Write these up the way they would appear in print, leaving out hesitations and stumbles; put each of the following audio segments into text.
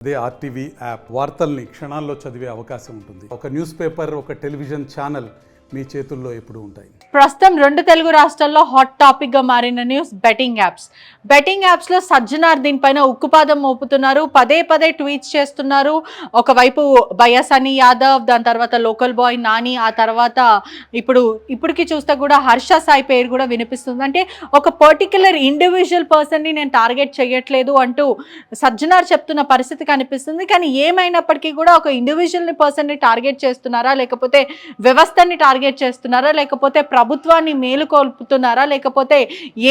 అదే RTV app వార్తల్ని క్షణాల్లో చదివే అవకాశం ఉంటుంది. ఒక న్యూస్ పేపర్, ఒక టెలివిజన్ ఛానల్ మీ చేతుల్లో ఎప్పుడూ ఉంటాయి. ప్రస్తుతం 2 తెలుగు రాష్ట్రాల్లో హాట్ టాపిక్ గా మారిన న్యూస్ బెట్టింగ్ యాప్స్ లో సజ్జనార్ దీనిపైన ఉక్కుపాదం మోపుతున్నారు. పదే ట్వీట్స్ చేస్తున్నారు. ఒకవైపు బయాసని యాదవ్, దాని తర్వాత లోకల్ బాయ్ నాని, ఆ తర్వాత ఇప్పటికి చూస్తే కూడా హర్ష సాయి పేరు కూడా వినిపిస్తుంది. అంటే ఒక పర్టికులర్ ఇండివిజువల్ పర్సన్ ని నేను టార్గెట్ చేయట్లేదు అంటూ సజ్జనార్ చెప్తున్న పరిస్థితి కనిపిస్తుంది. కానీ ఏమైనప్పటికీ కూడా ఒక ఇండివిజువల్ పర్సన్ ని టార్గెట్ చేస్తున్నారా, లేకపోతే వ్యవస్థని టార్గెట్ చేస్తున్నారా, లేకపోతే ప్రభుత్వాన్ని మేలుకొల్పుతున్నారా, లేకపోతే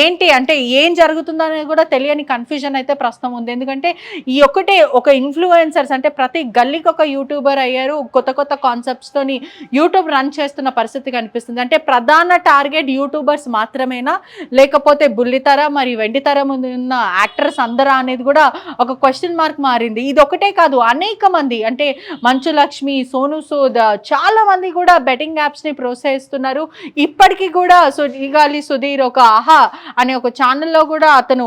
ఏంటి అంటే ఏం జరుగుతుందనేది కూడా తెలియని కన్ఫ్యూజన్ అయితే ప్రస్తుతం ఉంది. ఎందుకంటే ఒక ఇన్ఫ్లుయెన్సర్స్ అంటే ప్రతి గల్లీకి ఒక యూట్యూబర్ అయ్యారు. కొత్త కాన్సెప్ట్స్ తోని యూట్యూబ్ రన్ చేస్తున్న పరిస్థితి కనిపిస్తుంది. అంటే ప్రధాన టార్గెట్ యూట్యూబర్స్ మాత్రమేనా, లేకపోతే బుల్లితర మరి వెండితరం ఉన్న యాక్టర్స్ అందరా అనేది కూడా ఒక క్వశ్చన్ మార్క్ మారింది. ఇది ఒకటే కాదు, అనేక మంది అంటే మంచు లక్ష్మి, సోను సూద్, చాలా మంది కూడా బెట్టింగ్ యాప్స్ ని ప్రోత్సహిస్తున్నారు. ఇప్పటికీ కూడా సుడిగాలి సుధీర్ ఒక ఆహా అనే ఒక ఛానల్లో కూడా అతను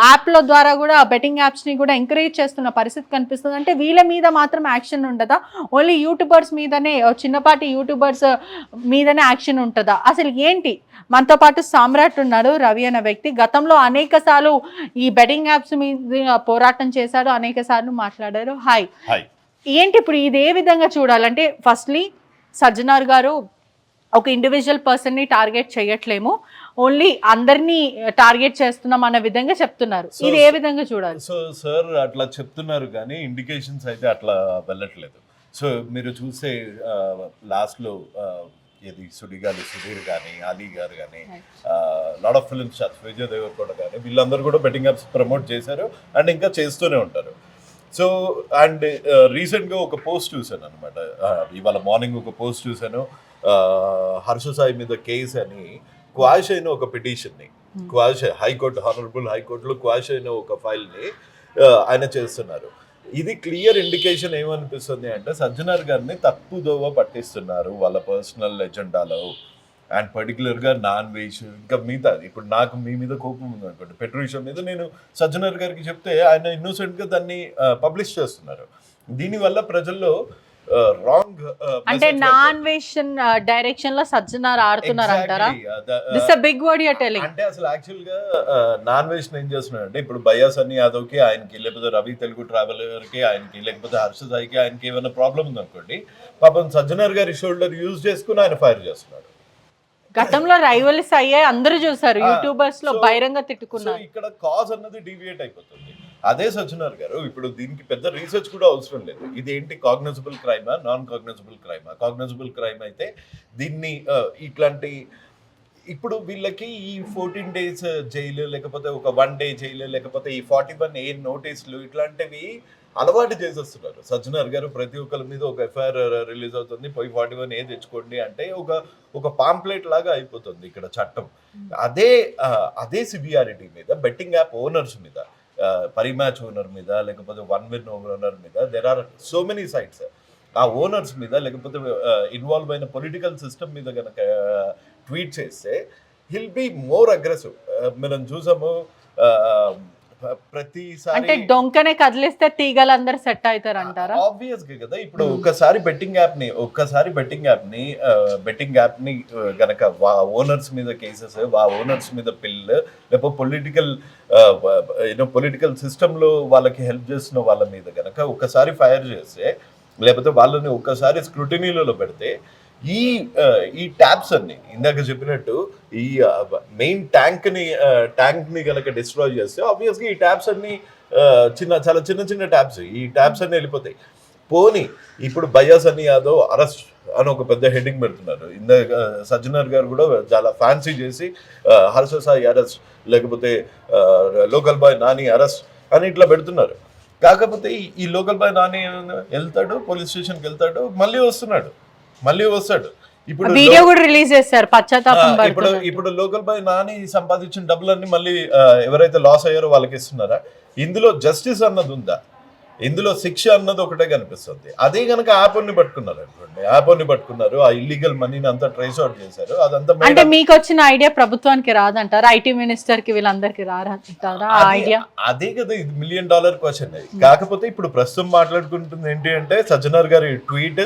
యాప్ల ద్వారా కూడా బెట్టింగ్ యాప్స్ ని కూడా ఎంకరేజ్ చేస్తున్న పరిస్థితి కనిపిస్తుంది. అంటే వీళ్ళ మీద మాత్రం యాక్షన్ ఉండదా, ఓన్లీ యూట్యూబర్స్ మీదనే, చిన్నపాటి యూట్యూబర్స్ మీదనే యాక్షన్ ఉంటుందా? అసలు ఏంటి? మనతో పాటు సామ్రాట్ ఉన్నాడు, రవి అనే వ్యక్తి. గతంలో అనేక సార్లు ఈ బెట్టింగ్ యాప్స్ మీద పోరాటం చేశారు, అనేక సార్లు మాట్లాడారు. హాయ్. ఏంటి ఇప్పుడు ఇది ఏ విధంగా చూడాలంటే, ఫస్ట్లీ సజ్జనార్ గారు ఒక ఇండివిజువల్ పర్సన్ని టార్గెట్ చేయట్లేము, ఓన్లీ అందరినీ టార్గెట్ చేస్తున్నాం అన్న విధంగా చెప్తున్నారు. ఇది ఏ విధంగా చూడాలి? సో సార్ అట్లా చెప్తున్నారు కానీ ఇండికేషన్స్ అయితే అట్లా వెళ్ళట్లేదు. సో మీరు చూసే లాస్ట్లో ఇది సుడిగాలి సుధీర్ కానీ, అలీ గారు కానీ, lot of film stars, Vijay Deverakonda కానీ, వీళ్ళందరూ కూడా బెట్టింగ్ యాప్స్ ప్రమోట్ చేశారు అండ్ ఇంకా చేస్తూనే ఉంటారు. సో అండ్ రీసెంట్గా ఒక పోస్ట్ చూశాను అనమాట, ఇవాళ మార్నింగ్ ఒక పోస్ట్ చూశాను. హర్ష సాయి మీద కేసు అని క్వాష్ అయిన ఒక పిటిషన్ని, క్వాష్ హైకోర్టు, హానరబుల్ హైకోర్టులో క్వాష్ అయిన ఒక ఫైల్ని ఆయన చేస్తున్నారు. ఇది క్లియర్ ఇండికేషన్ ఏమనిపిస్తుంది అంటే సజ్జనార్ గారిని తప్పుదోవ పట్టిస్తున్నారు వాళ్ళ పర్సనల్ ఎజెండాలో. అండ్ పర్టికులర్గా నాన్ వెజ్ ఇంకా మిగతా, ఇప్పుడు నాకు మీ మీద కోపం ఉంది అనుకోండి, పెట్రోల్ విషయం మీద నేను సజ్జనార్ గారికి చెప్తే ఆయన ఇన్నోసెంట్గా దాన్ని పబ్లిష్ చేస్తున్నారు. దీనివల్ల ప్రజల్లో రాంగ్ అంటే నాన్ వెజ్ డైరెక్షన్ లో సజ్జనార్ ఆడుతున్నారు అంటారా? This a big word you are telling. అంటే అసలు యాక్చువల్ గా నాన్ వెజ్ ఏం చేస్తున్నాడు అంటే, ఇప్పుడు బయాసని యాదవ్ కి ఆయనకి, లేకపోతే రవి తెలుగు ట్రావెలర్ కి ఆయనకి, లేకపోతే హర్ష సాయికి ఆయనకి ఏమైనా ప్రాబ్లం ఉంది అనుకోండి, పాపం సజ్జనార్ గారి షోల్డర్ యూజ్ చేసుకుని ఆయన ఫైర్ చేస్తున్నాడు. గతంలో రైవల్స్ అయ్యాయి, అందరూ చూసారు, యూట్యూబర్స్ లో బహిరంగ తిట్టుకున్నారు. ఇక్కడ కాజ్ అన్నది డీవియేట్ అయిపోతుంది. అదే సజ్జనార్ గారు ఇప్పుడు దీనికి పెద్ద రీసెర్చ్ కూడా అవసరం లేదు. ఇదేంటి కాగ్నిజబుల్ క్రైమా, నాన్ కాగ్నిజబుల్ క్రైమా? కాగ్నిజబుల్ క్రైమ్ అయితే దీన్ని ఇట్లాంటి, ఇప్పుడు వీళ్ళకి ఈ 14 days జైలు, లేకపోతే ఒక 1 day జైలు, లేకపోతే ఈ 41A నోటీసులు, ఇట్లాంటివి అలవాటు చేసేస్తున్నారు. సజ్జనార్ గారు ప్రతి ఒక్కరి మీద ఒక ఎఫ్ఐఆర్ రిలీజ్ అవుతుంది, పోయి 41A తెచ్చుకోండి అంటే ఒక పాంప్లెట్ లాగా అయిపోతుంది ఇక్కడ చట్టం. అదే సివియారిటీ మీద బెట్టింగ్ యాప్ ఓనర్స్ మీద, పరిమ్యాచ్ ఓనర్ మీద, లేకపోతే వన్ విన్ ఓనర్ మీద, there are so many sites. ఆ ఓనర్స్ మీద, లేకపోతే ఇన్వాల్వ్ అయిన పొలిటికల్ సిస్టమ్ మీద కనుక ట్వీట్ చేస్తే హిల్ బి మోర్ అగ్రెసివ్. మనం చూసాము ప్రతిసారి, అంటే డొంకనే కదిలిస్తే తీగలందరూ సెట్ అవుతారు అంటారా? ఆబ్వియస్ గా కదా. ఇప్పుడు ఒక్కసారి బెట్టింగ్ యాప్ ని గనక ఓనర్స్ మీద కేసెస్, ఓనర్స్ మీద పిల్లు, లేకపోతే పొలిటికల్ సిస్టమ్ లో వాళ్ళకి హెల్ప్ చేస్తున్న వాళ్ళ మీద గనక ఒక్కసారి ఫైర్ చేస్తే, లేకపోతే వాళ్ళని ఒక్కసారి స్క్రూటినీలో పెడితే, ఈ ట్యాప్స్ అన్ని ఇందాక చెప్పినట్టు ఈ మెయిన్ ట్యాంక్ ని కనుక డిస్ట్రాయ్ చేస్తే ఆబ్వియస్గా ఈ ట్యాప్స్ అన్ని చాలా చిన్న ట్యాప్స్, ఈ ట్యాప్స్ అన్ని వెళ్ళిపోతాయి. పోనీ ఇప్పుడు బయాసని యాదవ్ అరెస్ట్ అని ఒక పెద్ద హెడ్డింగ్ పెడుతున్నారు. ఇందాక సజ్జనార్ గారు కూడా చాలా ఫ్యాన్సీ చేసి హర్ష సాయి అరెస్ట్, లేకపోతే లోకల్ బాయ్ నాని అరెస్ట్ అని ఇట్లా పెడుతున్నారు. కాకపోతే ఈ లోకల్ బాయ్ నాని వెళ్తాడు, పోలీస్ స్టేషన్కి వెళ్తాడు, మళ్ళీ వస్తాడు. ఇప్పుడు వీడియో కూడా రిలీజ్ చేశారు, పశ్చాత్తాపం. ఇప్పుడు లోకల్ బాయ్ నాని సంపాదించిన డబ్బులన్నీ మళ్ళీ ఎవరైతే లాస్ అయ్యారో వాళ్ళకి ఇస్తున్నారా? ఇందులో జస్టిస్ అన్నది ఉందా? ఇందులో శిక్ష అన్నది ఒకటే కనిపిస్తుంది. అదే కనుక యాప్ని పట్టుకున్నారు అనుకోండి, యాప్ని పట్టుకున్నారు, ఆ ఇల్లీగల్ మనీని అంతా ట్రేస్ అవుట్ చేశారు, అదంతా అంటే మీకు వచ్చిన ఐడియా ప్రభుత్వానికి రాదంటారా? ఐటీ మినిస్టర్ కి వీళ్ళందరికి రాదంటారా ఐడియా? అదే కదా ఇది $1 million క్వశ్చన్. కాకపోతే ఇప్పుడు ప్రస్తుతం మాట్లాడుకుంటుంది ఏంటి అంటే సజ్జనార్ గారి ట్వీట్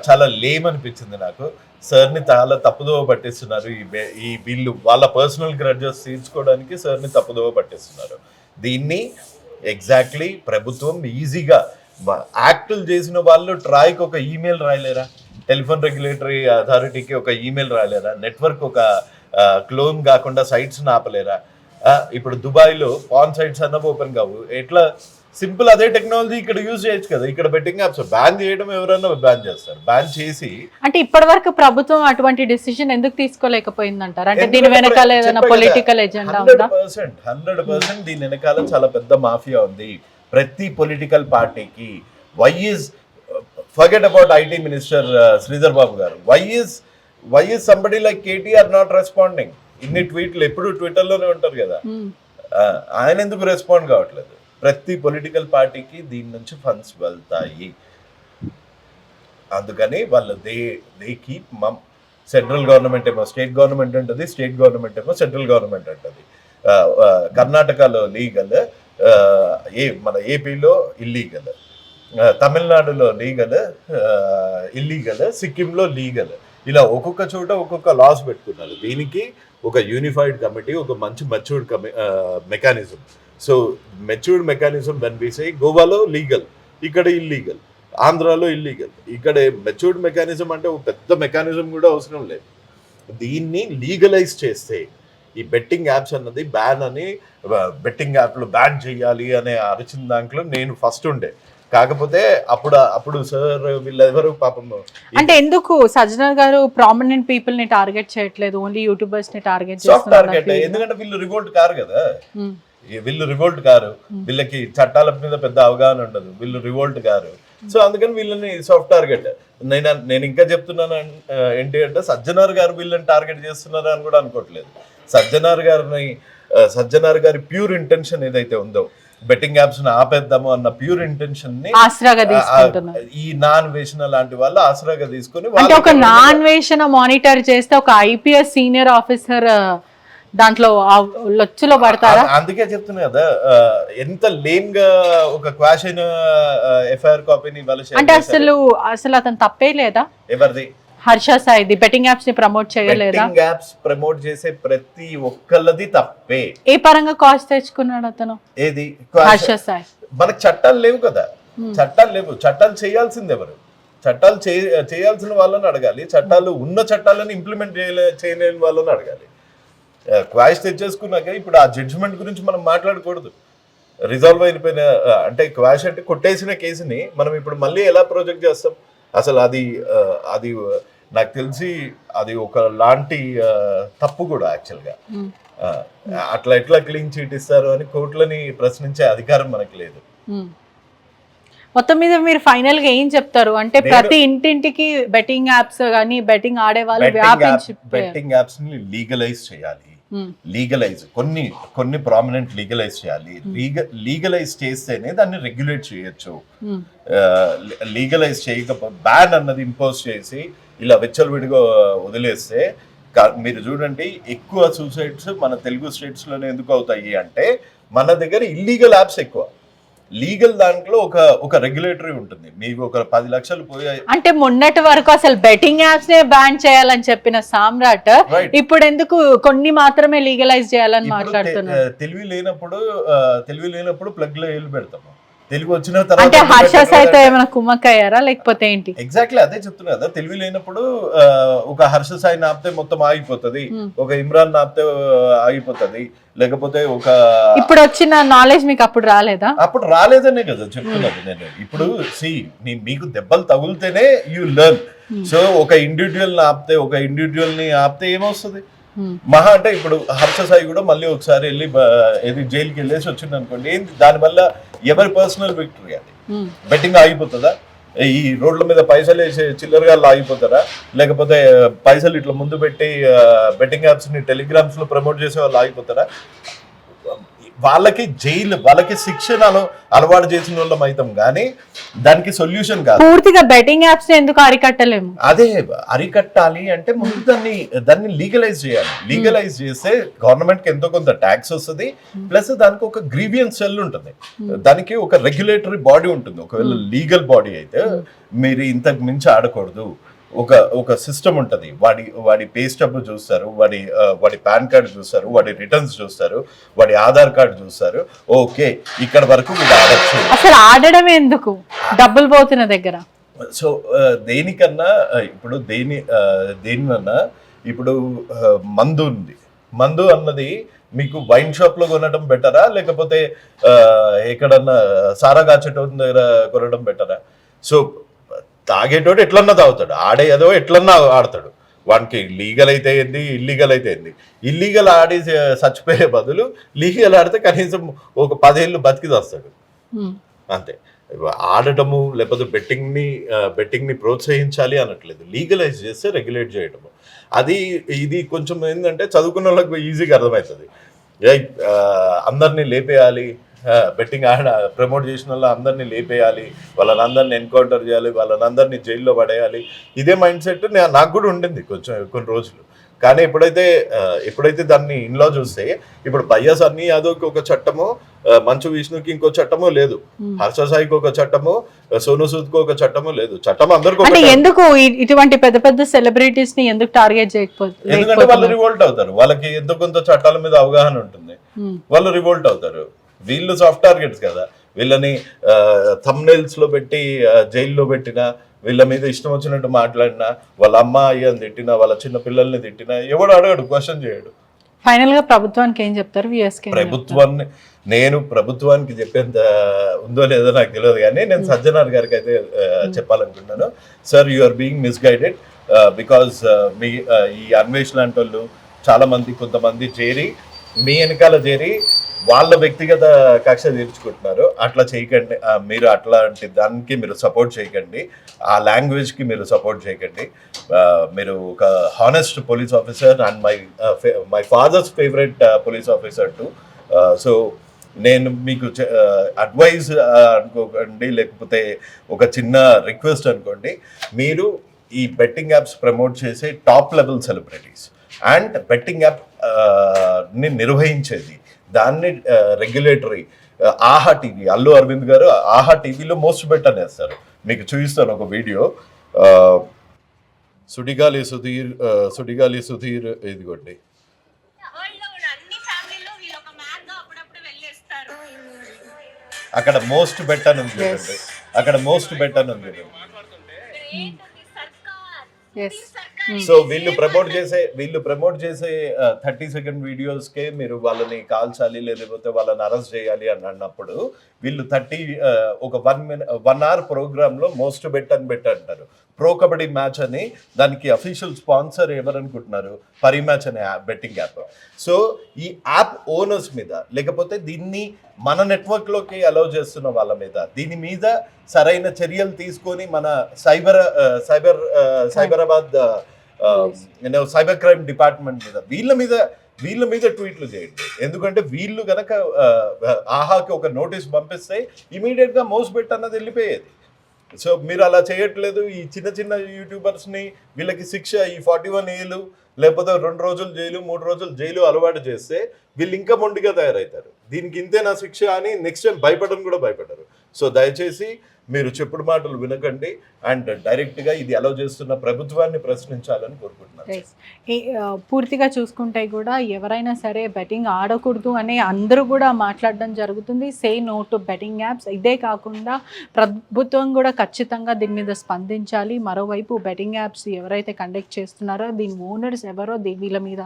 చాలా లేమ్ అనిపించింది నాకు. సార్ని చాలా తప్పుదోవ పట్టిస్తున్నారు, ఈ వీళ్ళు వాళ్ళ పర్సనల్ గ్రడ్జెస్ తీర్చుకోవడానికి సార్ని తప్పుదోవ పట్టిస్తున్నారు. దీన్ని ఎగ్జాక్ట్లీ ప్రభుత్వం ఈజీగా యాక్టులు చేసిన వాళ్ళు ట్రాయ్కి ఒక ఈమెయిల్ రాయలేరా, టెలిఫోన్ రెగ్యులేటరీ అథారిటీకి ఒక ఈమెయిల్ రాయలేరా, నెట్వర్క్ ఒక క్లోన్ కాకుండా సైట్స్ని ఆపలేరా? ఇప్పుడు దుబాయ్లో పాన్ సైట్స్ అన్నవి ఓపెన్ కావు, ఎట్లా? సింపుల్ అదే టెక్నాలజీ ఇక్కడ యూజ్ చేయొచ్చు కదా. ఇక్కడ బెట్టింగ్ యాప్స్ బ్యాన్ చేయడం ఎవరన్నా బ్యాన్ చేస్తారు, బ్యాన్ చేసి. అంటే ఇప్పటి వరకు ప్రభుత్వం అటువంటి డిసిషన్ ఎందుకు తీసుకోలేకపోయిందంటారు? అంటే దీని వెనకాల ఏదైనా పొలిటికల్ ఎజెండా ఉందా? 100% దీని వెనకాల చాలా పెద్ద మాఫియా ఉంది. ప్రతి పొలిటికల్ పార్టీకి forget about IT minister Sridhar Babu garu, why is somebody like KTR not responding? ఇన్ని ట్వీట్లు ఎప్పుడు ట్విట్టర్లోనే ఉంటారు కదా, ఆయన ఎందుకు రెస్పాండ్ కావట్లేదు? ప్రతి పొలిటికల్ పార్టీకి దీని నుంచి ఫండ్స్ వెళ్తాయి, అందుకని వాళ్ళు దే కీప్ సెంట్రల్ గవర్నమెంట్ ఏమో స్టేట్ గవర్నమెంట్ ఉంటుంది, స్టేట్ గవర్నమెంట్ ఏమో సెంట్రల్ గవర్నమెంట్ ఉంటుంది. కర్ణాటకలో లీగల్, మన ఏపీలో ఇల్లీగల్, తమిళనాడులో లీగల్, ఇల్లీగల్, సిక్కింలో లీగల్, ఇలా ఒక్కొక్క చోట ఒక్కొక్క లాస్ పెట్టుకున్నారు. దీనికి ఒక యూనిఫైడ్ కమిటీ, ఒక మంచి matured mechanism. So matured mechanism when we say గోవాలో లీగల్, ఇక్కడ ఇల్లీగల్, ఆంధ్రాలో ఇల్లీగల్, ఇక్కడ మెచ్యూర్డ్ మెకానిజం అంటే ఒక పెద్ద మెకానిజం కూడా అవసరం లేదు. దీన్ని లీగలైజ్ చేస్తే ఈ బెట్టింగ్ యాప్స్ అన్నది బ్యాన్ అని, బెట్టింగ్ యాప్లు బ్యాన్ చేయాలి అనే అరిచిన దాంట్లో నేను ఫస్ట్ ఉండే. కాకపోతే అప్పుడు సార్ వీళ్ళెవరు పాపం. అంటే ఎందుకు సజ్జనర్ గారు ప్రామినెంట్ పీపుల్ ని టార్గెట్ చేయట్లేదు, ఓన్లీ యూట్యూబర్స్ ని టార్గెట్ చేస్తున్నారు? ఎందుకంటే వీళ్ళు రివోల్ట్ కారు కదా, వీళ్ళకి చట్టాల మీద పెద్ద అవగాహన ఉండదు, వీళ్ళు రివోల్ట్ గారు. సో అందుకని వీళ్ళని సాఫ్ట్ టార్గెట్. నేను ఇంకా చెప్తున్నాను ఏంటి అంటే సజ్జనార్ గారు వీళ్ళని టార్గెట్ చేస్తున్నారు అని కూడా అనుకోవట్లేదు. సజ్జనార్ గారి ప్యూర్ ఇంటెన్షన్ ఏదైతే ఉందో, బెట్టింగ్ యాప్స్ ని ఆపేద్దాము అన్న ప్యూర్ ఇంటెన్షన్ ని ఈ నాన్ వేషణ లాంటి వాళ్ళు ఆసరాగా తీసుకుని, అంటే ఒక నాన్ వేషణ మానిటర్ చేస్తే ఒక ఐపీఎస్ సీనియర్ ఆఫీసర్ దాంట్లో లొచ్చులో పడతారా? అందుకే చెప్తున్నా కదా, ఎంత లేమ్ గా ఒక క్వాష్ అయిన ఎఫ్ఐఆర్ కాపీని అంటే అసలు అతను తప్పే లేదా? ఎవరిది? హర్ష సాయిది బెట్టింగ్ యాప్స్ ని ప్రమోట్ చేయలేదా? బెట్టింగ్ యాప్స్ ప్రమోట్ చేసే ప్రతి ఒక్కళ్ళది తప్పే. ఏ పరంగా కాస్ట్ తెచ్చుకున్నాడు అతను? ఏది? హర్ష సాయి. మనకు చట్టాలు లేవు కదా, చట్టాలు చేయాల్సింది ఎవరు? చట్టాలు చేయాల్సిన వాళ్ళని అడగాలి, ఉన్న చట్టాలను ఇంప్లిమెంట్ చేయలేని వాళ్ళని అడగాలి. క్వాష్ తెచ్చేసుకున్నాక ఇప్పుడు ఆ జడ్జిమెంట్ గురించి మనం మాట్లాడకూడదు. రిజాల్వ్ అయిపోయిన అంటే క్వాష్ అంటే కొట్టేసిన కేసుని మనం ఇప్పుడు మళ్ళీ ఎలా ప్రొజెక్ట్ చేస్తాం? అసలు అది నాకు తెలిసి అది ఒక లాంటి తప్పు కూడా యాక్చువల్గా. అట్లా ఎట్లా క్లీన్ చీట్ ఇస్తారు అని కోర్టులని ప్రశ్నించే అధికారం మనకి లేదు. మొత్తం మీద మీరు ఫైనల్ గా ఏం చెప్తారు అంటే ప్రతి ఇంటింటికి బెట్టింగ్ యాప్స్ కానీ బెట్టింగ్ ఆడే వాళ్ళు బెట్టింగ్ యాప్స్ ని లీగలైజ్ చేయాలి. కొన్ని ప్రామినెంట్ లీగలైజ్ చేయాలి. లీగలైజ్ చేస్తేనే దాన్ని రెగ్యులేట్ చేయొచ్చు. లీగలైజ్ చేయకపోతే బ్యాన్ అన్నది ఇంపోజ్ చేసి ఇలా విచ్చలవిడిగా వదిలేస్తే మీరు చూడండి, ఎక్కువ సూసైడ్స్ మన తెలుగు స్టేట్స్ లోనే ఎందుకు అవుతాయి అంటే మన దగ్గర ఇల్లీగల్ యాప్స్ ఎక్కువ. లీగల్ దాంట్లో ఒక రెగ్యులేటరీ ఉంటుంది. మీకు ఒక 10 లక్షలు పోయాయి అంటే మొన్నటి వరకు అసలు బెట్టింగ్ యాప్స్ నే బ్యాన్ చేయాలని చెప్పిన సామ్రాట్ ఇప్పుడు ఎందుకు కొన్ని మాత్రమే లీగలైజ్ చేయాలని మాట్లాడుతున్నారు? తెలివి లేనప్పుడు ప్లగ్ లో ఏళ్ళు పెడతాము. తెలుగు వచ్చిన తర్వాత అంటే హర్ష సాయితో ఏమైనా కుమ్మక్కయ్యారా లేకపోతే ఏంటి? ఎగ్జాక్ట్లీ అదే చెప్తున్నా కదా, తెలివి లేనప్పుడు ఒక హర్ష సాయిని ఆపితే మొత్తం ఆగిపోతుంది, ఒక ఇమ్రాన్ ఆపితే ఆగిపోతుంది, లేకపోతే ఒక ఇప్పుడు వచ్చిన నాలెడ్జ్ మీకు అప్పుడు రాలేదా? అప్పుడు రాలేదనే కదా చెప్తున్నది నేను. ఇప్పుడు మీకు దెబ్బలు తగులుతేనే యూ లెర్న్. సో ఒక ఇండివిజువల్ ని ఆపితే ఏమొస్తుంది? మహా అంటే ఇప్పుడు హర్ష సాయి కూడా మళ్ళీ ఒకసారి వెళ్ళి జైలుకి వెళ్ళేసి వచ్చింది అనుకోండి, ఏంటి దానివల్ల ఎవరి పర్సనల్ విక్టరీ? అది బెట్టింగ్ ఆగిపోతుందా? ఈ రోడ్ల మీద పైసలు వేసే చిల్లరగా ఆగిపోతారా? లేకపోతే పైసలు ఇట్లా ముందు పెట్టి బెట్టింగ్ యాప్స్ ని టెలిగ్రామ్స్ లో ప్రమోట్ చేసే వాళ్ళు ఆగిపోతారా? వాళ్ళకి జైలు, వాళ్ళకి శిక్షణ అలవాటు చేసిన వాళ్ళం అవుతాం, కానీ దానికి సొల్యూషన్ కాదు. పూర్తిగా బెట్టింగ్ యాప్స్ ఎందుకు అరికట్టలేము? అదే అరికట్టాలి అంటే ముందు దాన్ని లీగలైజ్ చేయాలి. లీగలైజ్ చేస్తే గవర్నమెంట్ కి ఎంతో కొంత ట్యాక్స్ వస్తుంది, ప్లస్ దానికి ఒక గ్రీవియన్స్ సెల్ ఉంటుంది, దానికి ఒక రెగ్యులేటరీ బాడీ ఉంటుంది. ఒకవేళ లీగల్ బాడీ అయితే మీరు ఇంతకు మించి ఆడకూడదు, ఒక సిస్టమ్ ఉంటుంది. వాడి పే స్టబ్ చూస్తారు, వాడి పాన్ కార్డు చూస్తారు, వాడి రిటర్న్స్ చూస్తారు, వాడి ఆధార్ కార్డు చూస్తారు. ఓకే, ఇక్కడ వరకు వీడు ఆడచ్చు. అసలు ఆడడం ఎందుకు? డబ్బులు పోతున్న దగ్గర. సో దేనికన్నా ఇప్పుడు దేనివన్నా ఇప్పుడు మందు ఉంది. మందు అన్నది మీకు వైన్ షాప్ లో కొనడం బెటరా, లేకపోతే ఎక్కడన్నా సారా గాచటం దగ్గర కొనడం బెటరా? సో తాగేటోడు ఎట్లన్నా తాగుతాడు, ఆడేదో ఎట్లన్నా ఆడతాడు. వానికి లీగల్ అయితే ఏంది, ఇల్లీగల్ అయితే ఏంది. ఇల్లీగల్ ఆడి చచ్చిపోయే బదులు లీగల్ ఆడితే కనీసం ఒక 10 ఏళ్ళు బతికి వస్తాడు అంతే. ఆడటము లేకపోతే బెట్టింగ్ని ప్రోత్సహించాలి అనట్లేదు, లీగలైజ్ చేస్తే రెగ్యులేట్ చేయడము. ఇది కొంచెం ఏంటంటే చదువుకున్న వాళ్ళకి ఈజీగా అర్థమవుతుంది. అందరినీ లేపేయాలి, బెట్టింగ్ ప్రమోట్ చేసిన వాళ్ళు అందరినీ లేపేయాలి, వాళ్ళని అందరినీ ఎన్కౌంటర్ చేయాలి, వాళ్ళని అందరినీ జైల్లో పడేయాలి. ఇదే మైండ్ సెట్ నాకు కూడా ఉండింది కొన్ని రోజులు. కానీ ఎప్పుడైతే దాన్ని ఇన్లో చూస్తే, ఇప్పుడు బయ్యా సన్నీ యాదవ్కి ఒక చట్టము, మంచు విష్ణుకి ఇంకో చట్టము లేదు, హర్ష సాయికి ఒక చట్టము, సోను సూద్కి ఒక చట్టము లేదు. చట్టం అందరికీ. ఎందుకు ఇటువంటి పెద్ద పెద్ద సెలబ్రిటీస్ ని ఎందుకు టార్గెట్ చేయకపోతే? ఎందుకంటే వాళ్ళు రివోల్ట్ అవుతారు, వాళ్ళకి ఎంతో కొంత చట్టాల మీద అవగాహన ఉంటుంది, వాళ్ళు రివోల్ట్ అవుతారు. వీళ్ళు సాఫ్ట్ టార్గెట్స్ కదా, వీళ్ళని థంబ్నెయిల్స్ లో పెట్టి జైల్లో పెట్టినా, వీళ్ళ మీద ఇష్టం వచ్చినట్టు మాట్లాడినా, వాళ్ళ అమ్మ అయ్యని తిట్టినా, వాళ్ళ చిన్న పిల్లల్ని తిట్టినా ఎవడు అడగడు, క్వశ్చన్ చేయడు. ఫైనల్ గా ప్రభుత్వానికి ఏం చెప్తారు? ప్రభుత్వానికి చెప్పేంత ఉందో లేదో నాకు తెలియదు, కానీ నేను సజ్జనార్ గారికి అయితే చెప్పాలనుకుంటున్నాను. Sir, you are being misguided because ఈ అన్వేషణ లాంటి వాళ్ళు చాలా మంది, కొంతమంది మీ వెనకాల చేరి వాళ్ళ వ్యక్తిగత కక్ష తీర్చుకుంటున్నారు. అట్లా చేయకండి, మీరు అట్లాంటి దానికి మీరు సపోర్ట్ చేయకండి, ఆ లాంగ్వేజ్కి మీరు సపోర్ట్ చేయకండి. మీరు ఒక honest police officer and my father's favourite police officer to. So నేను మీకు అడ్వైజ్ అనుకోకండి, లేకపోతే ఒక చిన్న రిక్వెస్ట్ అనుకోండి. మీరు ఈ బెట్టింగ్ యాప్స్ ప్రమోట్ చేసే top level celebrities and betting app ని నిర్వహించేది, దాన్ని రెగ్యులేటరీ ఆహా టీవీ, అల్లు అరవింద్ గారు ఆహా టీవీలో మోస్ట్ బెట్ అనేస్తారు. మీకు చూపిస్తాను ఒక వీడియో. సుడిగాలి సుధీర్ ఇదిగోండి. అక్కడ మోస్ట్ బెట్ అని ఉంది, అక్కడ మోస్ట్ బెట్ అని ఉంది. సో వీళ్ళు ప్రమోట్ చేసే 30 సెకండ్ వీడియోస్కే మీరు వాళ్ళని కాల్చాలి, లేకపోతే వాళ్ళని అరెస్ట్ చేయాలి అని అన్నప్పుడు వీళ్ళు ఒక 1 hour ప్రోగ్రామ్ లో మోస్ట్ బెట్ అంటారు. ప్రో కబడ్డీ మ్యాచ్ అని, దానికి అఫీషియల్ స్పాన్సర్ ఎవరనుకుంటున్నారు? పరి మ్యాచ్ అనే బెట్టింగ్ యాప్. సో ఈ యాప్ ఓనర్స్ మీద, లేకపోతే దీన్ని మన నెట్వర్క్ లోకి అలౌ చేస్తున్న వాళ్ళ మీద, దీని మీద సరైన చర్యలు తీసుకొని మన సైబరాబాద్ సైబర్ క్రైమ్ డిపార్ట్మెంట్ మీద, వీళ్ళ మీద ట్వీట్లు చేయండి. ఎందుకంటే వీళ్ళు గనక ఆహాకి ఒక నోటీస్ పంపిస్తే ఇమీడియట్ గా మోస్ట్ బెట్ అన్నది వెళ్ళిపోయేది. సో మీరు అలా చేయట్లేదు. ఈ చిన్న యూట్యూబర్స్ని, వీళ్ళకి శిక్ష ఈ 41 ఏళ్ళు లేకపోతే 2 రోజులు జైలు, 3 రోజులు జైలు అలవాటు చేస్తే వీళ్ళు ఇంకా మొండిగా తయారవుతారు. దీనికి ఇంతే నా శిక్ష అని నెక్స్ట్ టైం భయపడరు. సో దయచేసి మీరు చెప్పుడు మాటలు వినకండి అండ్ డైరెక్ట్గా ఇది అలౌ చేస్తున్న ప్రభుత్వాన్ని ప్రశ్నించాలని కోరుకుంటున్నాను. పూర్తిగా చూసుకుంటే కూడా ఎవరైనా సరే బెట్టింగ్ ఆడకూడదు అని అందరూ కూడా మాట్లాడడం జరుగుతుంది. Say no to betting apps. ఇదే కాకుండా ప్రభుత్వం కూడా ఖచ్చితంగా దీని మీద స్పందించాలి. మరోవైపు బెట్టింగ్ యాప్స్ ఎవరైతే కండక్ట్ చేస్తున్నారో దీని ఓనర్స్ ఎవరో వీళ్ళ మీద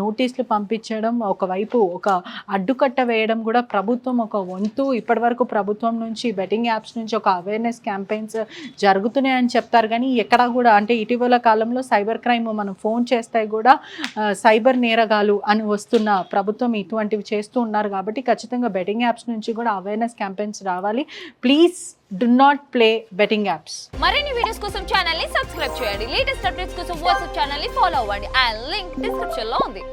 నోటీసులు పంపించడం, ఒకవైపు ఒక అడ్డుకట్ట వేయడం కూడా ప్రభుత్వం ఒక వంతు. ఇప్పటివరకు ప్రభుత్వం నుంచి బెట్టింగ్ యాప్స్ నుంచి ఒక అవేర్నెస్ క్యాంపెయిన్స్ జరుగుతున్నాయని చెప్తారు, కానీ ఎక్కడా కూడా అంటే ఇటీవల కాలంలో సైబర్ క్రైమ్ మనం ఫోన్ చేస్తే కూడా సైబర్ నేరగాలు అని వస్తున్న ప్రభుత్వం ఇటువంటివి చేస్తూ ఉన్నారు. కాబట్టి ఖచ్చితంగా బెట్టింగ్ యాప్స్ నుంచి కూడా అవేర్నెస్ క్యాంపెయిన్స్ రావాలి. Please do not play betting apps. మరిన్ని వీడియోస్ కోసం ఛానల్ ని సబ్స్క్రైబ్ చేయండి. లేటెస్ట్ అప్డేట్స్ కోసం వాట్సాప్ ఛానల్ ని ఫాలో అవ్వండి. ఆ లింక్ డిస్క్రిప్షన్ లో ఉంది.